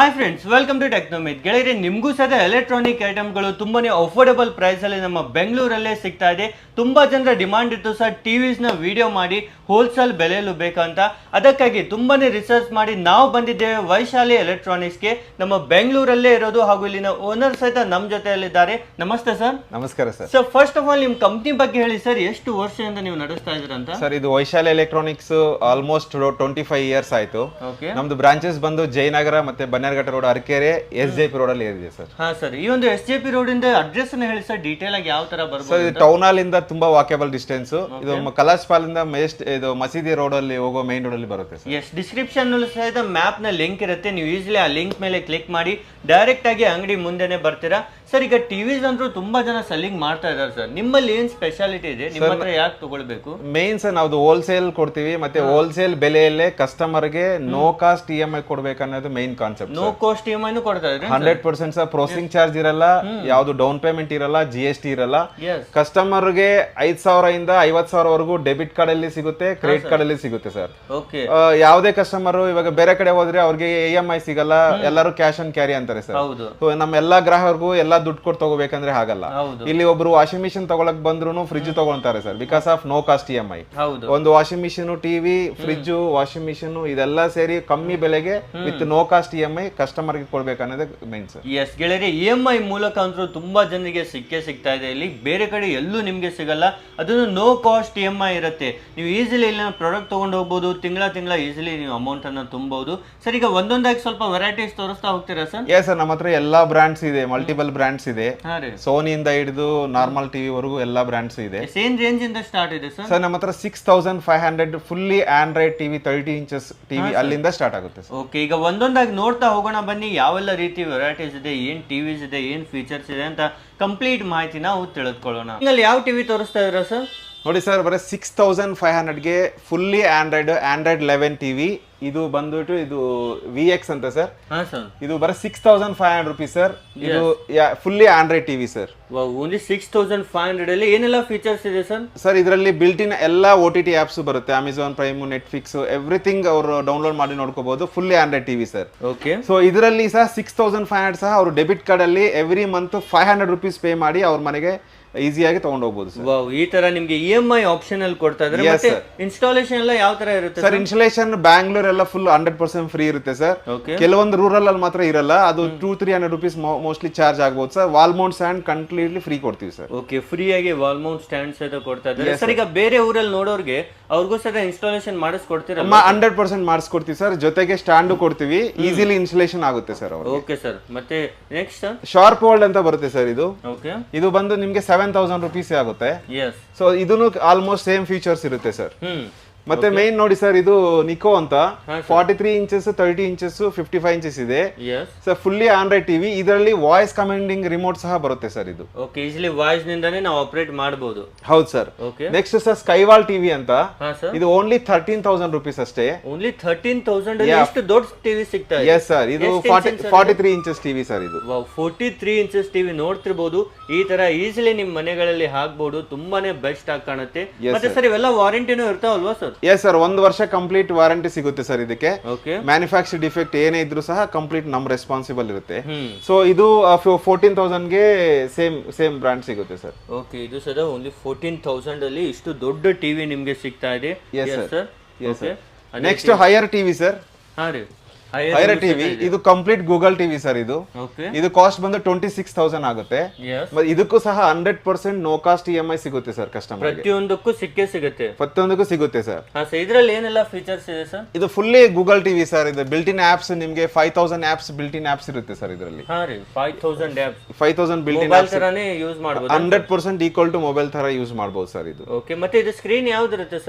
Hi friends, welcome to ಟೆಕ್ನೋಮಿತ್. ಗೆಳೆಯರೆ, ನಿಮಗೂ ಸಹ ಎಲೆಕ್ಟ್ರಾನಿಕ್ ಐಟಮ್ಗಳು ತುಂಬಾನೇ ಅಫೋರ್ಡಬಲ್ ಪ್ರೈಸಲ್ಲಿ ನಮ್ಮ ಬೆಂಗಳೂರಲ್ಲೇ ಸಿಗ್ತಾ ಇದೆ. ತುಂಬಾ ಜನರ ಡಿಮಾಂಡ್ ಇತ್ತು ಸರ್ ಟಿವಿಸ್ನ ವಿಡಿಯೋ ಮಾಡಿ ಹೋಲ್ಸೇಲ್ ಬೆಲೆಯಲ್ಲೂ ಬೇಕಂತ. ಅದಕ್ಕಾಗಿ ತುಂಬಾನೇ ರಿಸರ್ಚ್ ಮಾಡಿ ನಾವು ಬಂದಿದ್ದೇವೆ ವೈಶಾಲಿ ಎಲೆಕ್ಟ್ರಾನಿಕ್ಸ್ಗೆ. ನಮ್ಮ ಬೆಂಗಳೂರಲ್ಲೇ ಇರೋದು ಹಾಗೂ ಇಲ್ಲಿನ ಓನರ್ ಸಹಿತ ನಮ್ಮ ಜೊತೆಯಲ್ಲಿದ್ದಾರೆ. ನಮಸ್ತೆ ಸರ್. ನಮಸ್ಕಾರ sir. Sir, first of all ನಿಮ್ಮ ಕಂಪ್ನಿ ಬಗ್ಗೆ ಹೇಳಿ ಸರ್. ಎಷ್ಟು ವರ್ಷದಿಂದ ನೀವು ನಡೆಸ್ತಾ ಇದ್ದೀರಂತ? ಸರ್, ಇದು ವೈಶಾಲಿ ಎಲೆಕ್ಟ್ರಾನಿಕ್ಸ್ ಆಲ್ಮೋಸ್ಟ್ 25 ಇಯರ್ಸ್ ಆಯ್ತು. ಓಕೆ. ನಮ್ದು ಬ್ರಾಂಚಸ್ ಬಂದು ಜಯನಗರ ಮತ್ತೆ Bannerghatta road, Arakere, SJP road ಅಲ್ಲಿ ಇದೆ ಸರ್. ಹಾ ಸರ್, ಈ ಒಂದು SJP ರೋಡ್ ಇಂದ ಅಡ್ರೆಸ್ ಅನ್ನ ಹೇಳಿ ಸರ್, ಡೀಟೇಲ್ ಆಗಿ ಯಾವ ತರ ಬರ್ಬೋದು? ಸರ್, ಇದು ಟೌನ್ ಹಾಲ್ ಇಂದ ತುಂಬಾ ವಾಕೇಬಲ್ ಡಿಸ್ಟೆನ್ಸ್. ಇದು ಕಲಾಶ್ ಪಾಲ್ ಇಂದ ಇದು ಮಸೀದಿ ರೋಡ್ ಅಲ್ಲಿ ಹೋಗೋ ಮೈನ್ ರೋಡ್ ಅಲ್ಲಿ ಬರುತ್ತೆ ಸರ್. ಎಸ್, ಡಿಸ್ಕ್ರಿಪ್ಷನ್ ಸಹಿತ ಮ್ಯಾಪ್ ನ ಲಿಂಕ್ ಇರುತ್ತೆ. ನೀವು ಈಸಿಲಿ ಆ ಲಿಂಕ್ ಮೇಲೆ ಕ್ಲಿಕ್ ಮಾಡಿ ಡೈರೆಕ್ಟ್ ಆಗಿ ಅಂಗಡಿ ಮುಂದೆನೆ ಬರ್ತೀರಾ. ಸರ್, ಈಗ ಟಿವಿಸ್ ಅಂದ್ರೂ ತುಂಬಾ ಜನ ಸೆಲ್ಲಿಂಗ್ ಮಾಡ್ತಾ ಇದಾರೆ ಸರ್. ನಿಮ್ಮಲ್ಲಿ ಏನ್ ಸ್ಪೆಷಾಲಿಟಿ ಇದೆ? ನಿಮ್ಮ ಹತ್ರ ಯಾಕೆ ತಗೊಳ್ಬೇಕು? ಮೇನ್ ಸರ್, ನಾವು ಹೋಲ್ಸೇಲ್ ಕೊಡ್ತೀವಿ. ಮತ್ತೆ ಹೋಲ್ಸೇಲ್ ಬೆಲೆಯಲ್ಲೇ ಕಸ್ಟಮರ್ ಗೆ ನೋ ಕಾಸ್ಟ್ EMI ಕೊಡ್ಬೇಕು ಅನ್ನೋದು main concept. No cost EMI ಕೊಡ್ತಾ ಇದ್ರೆ 100% ಸರ್. ಪ್ರೊಸೆಸಿಂಗ್ ಚಾರ್ಜ್ ಇರಲ್ಲ, ಯಾವ್ದು ಡೌನ್ ಪೇಮೆಂಟ್ ಇರಲ್ಲ, GST ಇರಲ್ಲ. ಕಸ್ಟಮರ್ ಗೆ 5,000 ಇಂದ 50,000 ವರೆಗೂ ಡೆಬಿಟ್ ಕಾರ್ಡ್ ಅಲ್ಲಿ ಸಿಗುತ್ತೆ, ಕ್ರೆಡಿಟ್ ಕಾರ್ಡ್ ಅಲ್ಲಿ ಸಿಗುತ್ತೆ ಸರ್. ಓಕೆ. ಯಾವುದೇ ಕಸ್ಟಮರ್ ಇವಾಗ ಬೇರೆ ಕಡೆ ಹೋದ್ರೆ ಅವ್ರಿಗೆ EMI ಸಿಗಲ್ಲ, ಎಲ್ಲರೂ ಕ್ಯಾಶ್ ಆನ್ ಕ್ಯಾರಿ ಅಂತಾರೆ ಸರ್. ನಮ್ಮ ಎಲ್ಲಾ ಗ್ರಾಹಕರಿಗೂ ಎಲ್ಲಾ ದುಡ್ಡು ಕೊಟ್ಟು ತಗೋಬೇಕಂದ್ರೆ ಆಗಲ್ಲ. ಇಲ್ಲಿ ಒಬ್ರು ವಾಷಿಂಗ್ ಮಿಷಿನ್ ತಗೊಳಕ್ ಬಂದ್ರು ಫ್ರಿಜ್ ತಗೊಳ್ತಾರೆ sir, because of no cost EMI. ಒಂದು washing machine, TV, fridge, washing machine ಇದೆಲ್ಲ ಸೇರಿ ಕಮ್ಮಿ ಬೆಲೆಗೆ with no cost EMI customer ಗೆ ಕೊಡ್ಬೇಕನ್ನೋದೇ ಮೇನ್ ಸರ್. ಎಸ್ ಗೆಳೆಯರೆ, EMI ಮೂಲಕ ಅಂತೂ ತುಂಬಾ ಜನರಿಗೆ ಸಿಗ್ತಾ ಇದೆ. ಇಲ್ಲಿ ಬೇರೆ ಕಡೆ ಎಲ್ಲೂ ನಿಮ್ಗೆ ಸಿಗಲ್ಲ. ಅದನ್ನು ನೋ ಕಾಸ್ಟ್ EMI ಇರುತ್ತೆ. ನೀವು ಈಸಿಲಿ ಇಲ್ಲಿ ಪ್ರಾಡಕ್ಟ್ ತಗೊಂಡು ಹೋಗ್ಬೋದು. ತಿಂಗಳ ಈಸಿಲಿ ನೀವು ಅಮೌಂಟ್ ಅನ್ನ ತುಂಬಬಹುದು. ಸರ್, ಈಗ ಒಂದೊಂದಾಗಿ ಸ್ವಲ್ಪ ವೆರೈಟೀಸ್ ತೋರಿಸ್ತಾ ಹೋಗ್ತೀರಾ ಸರ್? ಎಸ್ ಸರ್, ನಮ್ಮ ಹತ್ರ ಎಲ್ಲಾ ಬ್ರಾಂಡ್ಸ್ ಇದೆ, ಮಲ್ಟಿಪಲ್ ಬ್ರಾಂಡ್ಸ್ ಇದೆ. ಸೋನಿಯಿಂದ ಹಿಡಿದು ನಾರ್ಮಲ್ ಟಿವಿ ವರೆಗೂ ಎಲ್ಲಾ ಬ್ರಾಂಡ್ಸ್ ಇದೆ. ಸೇಮ್ ರೇಂಜ್ ಇಂದ ಸ್ಟಾರ್ಟ್ ಇದೆ ಸರ್. ಸರ್, ನಮ್ಮ ಹತ್ರ 6,500 fully Android TV 30 inches TV ಅಲ್ಲಿಂದ ಸ್ಟಾರ್ಟ್ ಆಗುತ್ತೆ. ಓಕೆ, ಈಗ ಒಂದೊಂದಾಗಿ ನೋಡ್ತಾ ಹೋಗೋಣ ಬನ್ನಿ. ಯಾವೆಲ್ಲ ರೀತಿ ವೆರೈಟೀಸ್ ಇದೆ, ಏನ್ ಟಿವಿಸ್ ಇದೆ, ಏನ್ ಫೀಚರ್ಸ್ ಇದೆ ಅಂತ ಕಂಪ್ಲೀಟ್ ಮಾಹಿತಿ ನಾವು ತಿಳಿದುಕೊಳ್ಳೋಣ. ನಿಮ್ಮಲ್ಲಿ ಯಾವ ಟಿವಿ ತೋರಿಸ್ತಾ ಇದ್ದೀರಾ ಸರ್? ನೋಡಿ ಸರ್, ಬರೀ 6,500ಗೆ ಫುಲ್ಲಿ ಆಂಡ್ರಾಯ್ಡ್ 11 ಟಿವಿ. ಇದು ಬಂದ್ಬಿಟ್ಟು ಇದು VX ಅಂತ ಸರ್. ಇದು ಬರೀ 6,500 rupees ಸರ್. ಇದು fully Android TV sir. Only 6,500 ಅಲ್ಲಿ ಏನೆಲ್ಲ ಫೀಚರ್ಸ್ ಇದೆ ಸರ್? ಸರ್, ಇದರಲ್ಲಿ ಬಿಲ್ಟ್ ಇನ್ ಎಲ್ಲ OTT ಆಪ್ಸ್ ಬರುತ್ತೆ. ಅಮೆಜಾನ್ ಪ್ರೈಮ್, ನೆಟ್ಫ್ಲಿಕ್ಸ್, ಎವ್ರಿಥಿಂಗ್ ಅವರು ಡೌನ್ಲೋಡ್ ಮಾಡಿ ನೋಡ್ಕೋಬಹುದು. Fully Android TV sir. Okay. So ಇದರಲ್ಲಿ ಸಹ 6,500 ಸಹ ಅವರು ಡೆಬಿಟ್ ಕಾರ್ಡ್ ಅಲ್ಲಿ ಎವ್ರಿ ಮಂತ್ 500 rupees ಪೇ ಮಾಡಿ ಅವ್ರ ಮನೆಗೆ ಈಸಿಯಾಗಿ ತಗೊಂಡು ಹೋಗಬಹುದು ಸರ್. ಈ ತರ ನಿಮ್ಗೆ EMI ಆಪ್ಷನ್ ಅಲ್ಲಿ ಕೊಡ್ತಾ ಇದ್ದಾರೆ. ಮತ್ತೆ ಇನ್ಸ್ಟಾಲೇಷನ್ ಎಲ್ಲ ಯಾವ ತರ ಇರುತ್ತೆ ಸರ್? ಇನ್ಸ್ಟಾಲೇಷನ್ ಬ್ಯಾಂಗ್ಳೂರ್ ಎಲ್ಲ ಫುಲ್ 100% ಫ್ರೀ ಇರುತ್ತೆ ಸರ್. ಕೆಲವೊಂದು ರೂರಲ್ ಅಲ್ಲಿ ಮಾತ್ರ ಇರಲ್ಲ. ಅದು 200-300 rupees ಮೋಸ್ಟ್ಲಿ ಚಾರ್ಜ್ ಆಗಬಹುದು sir. Wall Mount stand completely free ಕೊಡ್ತೀವಿ ಸರ್. ಓಕೆ, ಫ್ರೀ ಆಗಿ ವಾಲ್ ಮೌಂಟ್ ಸ್ಟ್ಯಾಂಡ್ಸ್ ಅಂತ ಕೊಡ್ತಾ ಇದ್ದಾರೆ ಸರ್. ಈಗ ಬೇರೆ ಊರಲ್ಲಿ ನೋಡೋರ್ಗೆ ಅವ್ರಿಗೂ ಸಹ ಇನ್ಸ್ಟಾಲೇಷನ್ ಮಾಡಿಸ್ಕೊಡ್ತೀರಾ? 100% ಮಾಡಿಸ್ಕೊಡ್ತೀವಿ ಸರ್. ಜೊತೆಗೆ ಸ್ಟ್ಯಾಂಡ್ ಕೊಡ್ತೀವಿ, ಈಸಿಲಿ ಇನ್ಸ್ಟಾಲೇಷನ್ ಆಗುತ್ತೆ ಸರ್. Okay sir. ಮತ್ತೆ ನೆಕ್ಸ್ಟ್ ಶಾರ್ಪ್ ವರ್ಲ್ಡ್ ಅಂತ ಬರುತ್ತೆ ಸರ್. ಇದು ಇದು ಬಂದು ನಿಮ್ಗೆ 7,000 rupees ಆಗುತ್ತೆ. ಸೊ ಇದನ್ನು ಆಲ್ಮೋಸ್ಟ್ ಸೇಮ್ ಫೀಚರ್ಸ್ ಇರುತ್ತೆ ಸರ್. ಮತ್ತೆ ಮೇನ್ ನೋಡಿ ಸರ್, ಇದು ನಿಕೋ ಅಂತ 43 ಇಂಚಸ್, 30 ಇಂಚಸ್, 55 ಇಂಚಸ್ ಇದೆ ಸರ್. Fully Android TV. ಇದರಲ್ಲಿ ವಾಯ್ಸ್ ಕಮಾಂಡಿಂಗ್ ರಿಮೋಟ್ ಸಹ ಬರುತ್ತೆ ಸರ್. ಇದು ಓಕೆ, ಈಸಿಲಿ ವಾಯ್ಸ್ ನಿಂದಾನೇ ನಾವು ಆಪರೇಟ್ ಮಾಡಬಹುದು. ಹೌದು ಸರ್. ನೆಕ್ಸ್ಟ್ ಸರ್, ಸ್ಕೈವಾಲ್ ಟಿವಿ ಅಂತ. ಇದು ಓನ್ಲಿ 13,000 rupees ಅಷ್ಟೇ. ಓನ್ಲಿ 13,000 ಎಷ್ಟು ದೊಡ್ಡ ಟಿವಿ ಸಿಗ್ತಾ ಇದೆ? ಎಸ್ ಸರ್, ಇದು 43 ಇಂಚಸ್ ಟಿವಿ ಸರ್. ಇದು 43 ಇಂಚಸ್ ಟಿವಿ ನೋಡ್ತಿರ್ಬೋದು. ಈ ತರ ಈಸಿಲಿ ನಿಮ್ ಮನೆಗಳಲ್ಲಿ ಹಾಕ್ಬಹುದು. ತುಂಬಾನೇ ಬೆಸ್ಟ್ ಆಗಿ ಕಾಣುತ್ತೆ. ಮತ್ತೆ ಸರ್, ಇವೆಲ್ಲ ವಾರಂಟಿನೂ ಇರ್ತಾವಲ್ವಾ ಸರ್? ಎಸ್ ಸರ್, 1 ವರ್ಷ ಕಂಪ್ಲೀಟ್ ವಾರಂಟಿ ಸಿಗುತ್ತೆ ಸರ್ ಇದಕ್ಕೆ. ಮ್ಯಾನುಫ್ಯಾಕ್ಚರ್ ಡಿಫೆಕ್ಟ್ ಏನೇ ಇದ್ರು ಸಹ ಕಂಪ್ಲೀಟ್ ನಮ್ ರೆಸ್ಪಾನ್ಸಿಬಲ್ ಇರುತ್ತೆ. ಸೊ ಇದು 14,000ಗೆ ಸೇಮ್ ಬ್ರಾಂಡ್ ಸಿಗುತ್ತೆ ಸರ್. ಓಕೆ, ಇದು ಸದ ಓನ್ಲಿ 14,000 ಅಲ್ಲಿ ಇಷ್ಟು ದೊಡ್ಡ ಟಿವಿ ನಿಮ್ಗೆ ಸಿಗ್ತಾ ಇದೆ. Next higher TV sir. Higher TV ಇದು ಕಂಪ್ಲೀಟ್ ಗೂಗಲ್ ಟಿವಿ ಸರ್. ಇದು ಕಾಸ್ಟ್ ಬಂದು 26,000 ಆಗುತ್ತೆ. ಇದಕ್ಕೂ ಸಹ 100% ನೋ ಕಾಸ್ಟ್ EMI ಸಿಗುತ್ತೆ ಸರ್ ಕಸ್ಟಮರ್. ಪ್ರತಿಯೊಂದಕ್ಕೂ ಸಿಗುತ್ತೆ ಸರ್. ಇದರಲ್ಲಿ ಏನೆಲ್ಲ ಫೀಚರ್ಸ್ ಇದೆ ಸರ್? ಇದು ಫುಲ್ಲಿ ಗೂಗಲ್ ಟಿವಿ ಸರ್. ಇದು ಬಿಲ್ಟ್ ಇನ್ ಆಪ್ಸ್ ನಿಮಗೆ 5,000 ಆಪ್ಸ್ ಬಿಲ್ಟ್ ಇನ್ ಆಪ್ಸ್ ಇರುತ್ತೆ ಸರ್. ಇದರಲ್ಲಿ 5,000 ಬಿಲ್ಟ್ ಇನ್ ಆಪ್ಸ್ ಯೂಸ್ ಮಾಡಬಹುದು. 100% ಈಕ್ವಲ್ ಟು ಮೊಬೈಲ್ ತರ ಯೂಸ್ ಮಾಡಬಹುದು ಸರ್ ಇದು. ಓಕೆ, ಮತ್ತೆ ಇದು ಸ್ಕ್ರೀನ್ ಯಾವ್ದು ಇರುತ್ತೆ ಸರ್?